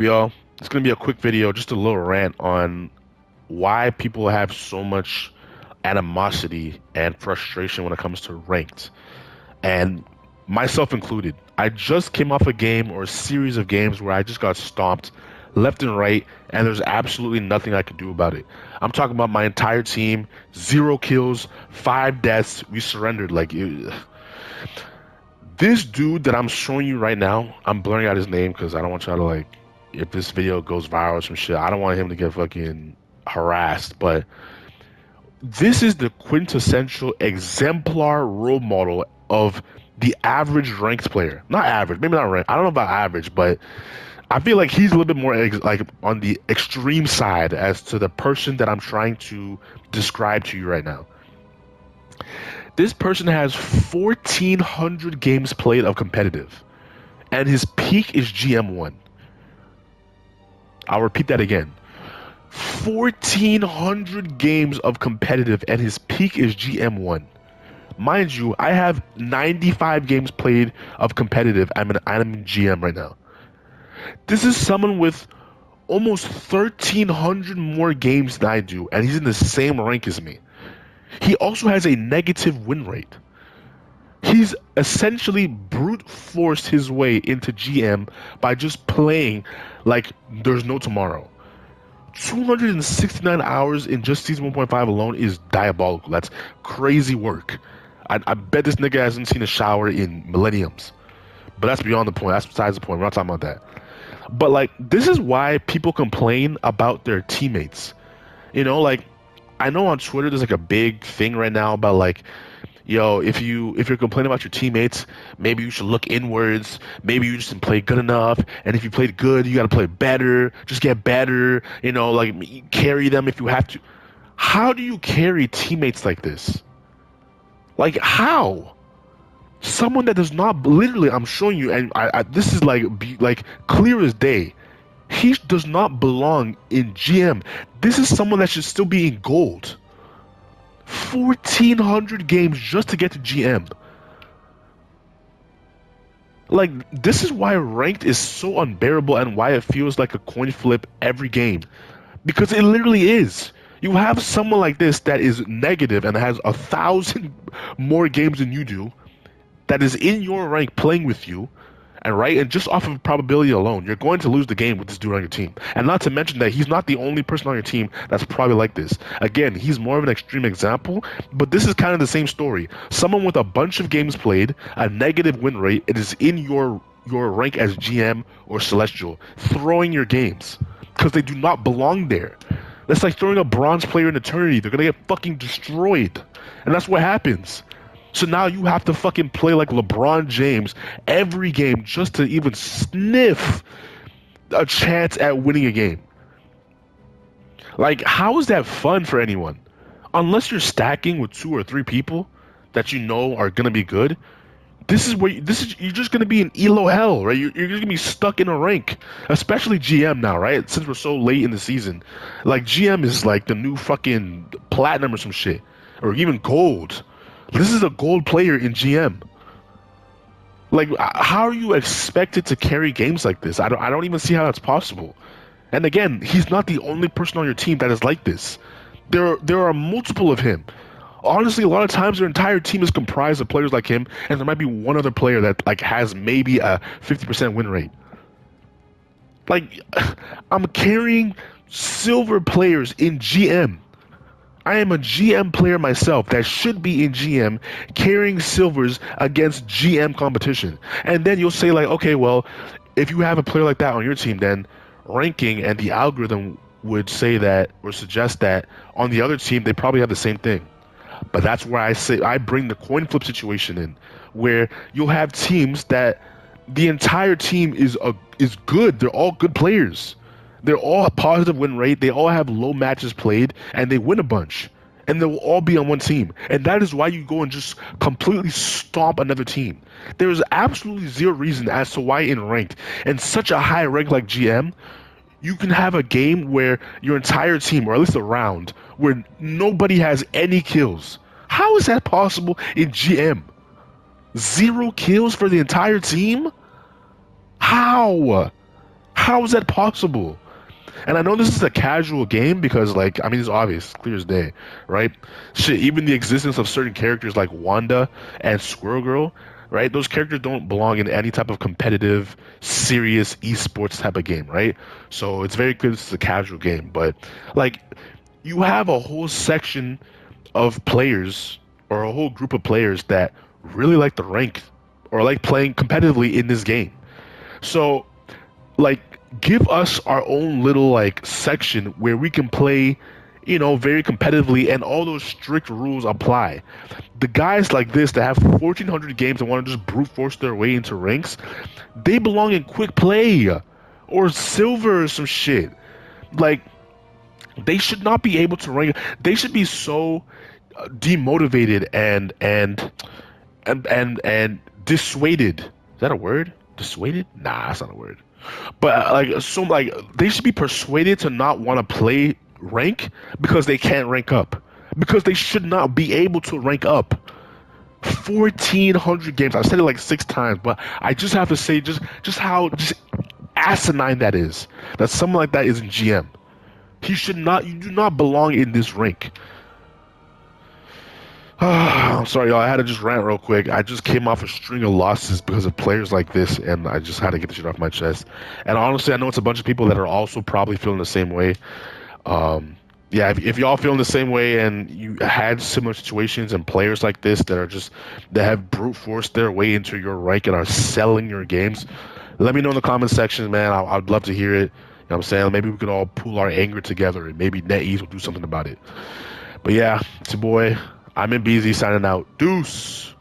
Yo, it's gonna be a quick video, just a little rant on why people have so much animosity and frustration when it comes to ranked, and myself included. I just came off a game or a series of games where I just got stomped left and right, and there's absolutely nothing I could do about it. I'm talking about my entire team, 0 kills, 5 deaths, we surrendered. This dude that I'm showing you right now, I'm blurring out his name because I don't want y'all to if this video goes viral or some shit, I don't want him to get fucking harassed. But this is the quintessential exemplar role model of the average ranked player. Not average, maybe not ranked. I don't know about average, but I feel like he's a little bit more like on the extreme side as to the person that I'm trying to describe to you right now. This person has 1,400 games played of competitive, and his peak is GM1. I'll repeat that again. 1,400 games of competitive, and his peak is GM1. Mind you, I have 95 games played of competitive. I'm in GM right now. This is someone with almost 1,300 more games than I do, and he's in the same rank as me. He also has a negative win rate. He's essentially brute forced his way into GM by just playing like there's no tomorrow. 269 hours in just season 1.5 alone is diabolical. That's crazy work. I bet this nigga hasn't seen a shower in millenniums. But that's beyond the point. That's besides the point. We're not talking about that. But this is why people complain about their teammates. I know on Twitter there's a big thing right now about yo, if you're complaining about your teammates, maybe you should look inwards. Maybe you just didn't play good enough, and if you played good, you got to play better. Just get better. Carry them if you have to. How do you carry teammates like this? How? Someone that does not literally. I'm showing you, and this is clear as day. He does not belong in GM. This is someone that should still be in gold. 1,400 games just to get to GM. This is why ranked is so unbearable and why it feels like a coin flip every game. Because it literally is. You have someone like this that is negative and has 1,000 more games than you do, that is in your rank playing with you, and just off of probability alone, you're going to lose the game with this dude on your team. And not to mention that he's not the only person on your team that's probably like this. Again, he's more of an extreme example, but this is kind of the same story. Someone with a bunch of games played, a negative win rate, it is in your rank as GM or Celestial, throwing your games because they do not belong there. That's like throwing a bronze player in Eternity. They're gonna get fucking destroyed, and that's what happens. So now you have to fucking play like LeBron James every game just to even sniff a chance at winning a game. How is that fun for anyone? Unless you're stacking with 2 or 3 people that you know are gonna be good, you're just gonna be in elo hell, right? You're just gonna be stuck in a rank, especially GM now, right? Since we're so late in the season, GM is like the new fucking platinum or some shit, or even gold. This is a gold player in GM. How are you expected to carry games like this? I don't even see how that's possible. And again, he's not the only person on your team that is like this. There are multiple of him. Honestly, a lot of times their entire team is comprised of players like him, and there might be one other player that has maybe a 50% win rate. I'm carrying silver players in GM. I am a GM player myself that should be in GM carrying silvers against GM competition. And then you'll say okay, well, if you have a player like that on your team, then ranking and the algorithm would say that or suggest that on the other team, they probably have the same thing. But that's where I bring the coin flip situation in, where you'll have teams that the entire team is good. They're all good players. They're all a positive win rate. They all have low matches played, and they win a bunch. And they will all be on one team. And that is why you go and just completely stomp another team. There is absolutely zero reason as to why in ranked, and such a high rank like GM, you can have a game where your entire team, or at least a round, where nobody has any kills. How is that possible in GM? 0 kills for the entire team? How? How is that possible? And I know this is a casual game because, like, I mean, it's obvious, clear as day, right? Shit, even the existence of certain characters like Wanda and Squirrel Girl, right? Those characters don't belong in any type of competitive, serious esports type of game, right? So it's very good. It's a casual game, but like, you have a whole section of players or a whole group of players that really like the rank or like playing competitively in this game. So like give us our own little like section where we can play, very competitively and all those strict rules apply. The guys like this that have 1400 games and want to just brute force their way into ranks, they belong in quick play or silver or some shit. Like they should not be able to rank. They should be so demotivated and dissuaded. Is that a word? Dissuaded? Nah, that's not a word. But like they should be persuaded to not want to play rank because they can't rank up. Because they should not be able to rank up. 1400 games. I've said it like 6 times, but I just have to say just how just asinine that is. That someone like that is in GM. He should not. You do not belong in this rank. I'm sorry, y'all. I had to just rant real quick. I just came off a string of losses because of players like this, and I just had to get the shit off my chest. And honestly, I know it's a bunch of people that are also probably feeling the same way. Um, yeah, if y'all feeling the same way and you had similar situations and players like this that have brute forced their way into your rank and are selling your games, let me know in the comment section, man. I'd love to hear it. You know what I'm saying? Maybe we could all pool our anger together and maybe NetEase will do something about it. But yeah, it's your boy. I'm in BZ signing out. Deuce.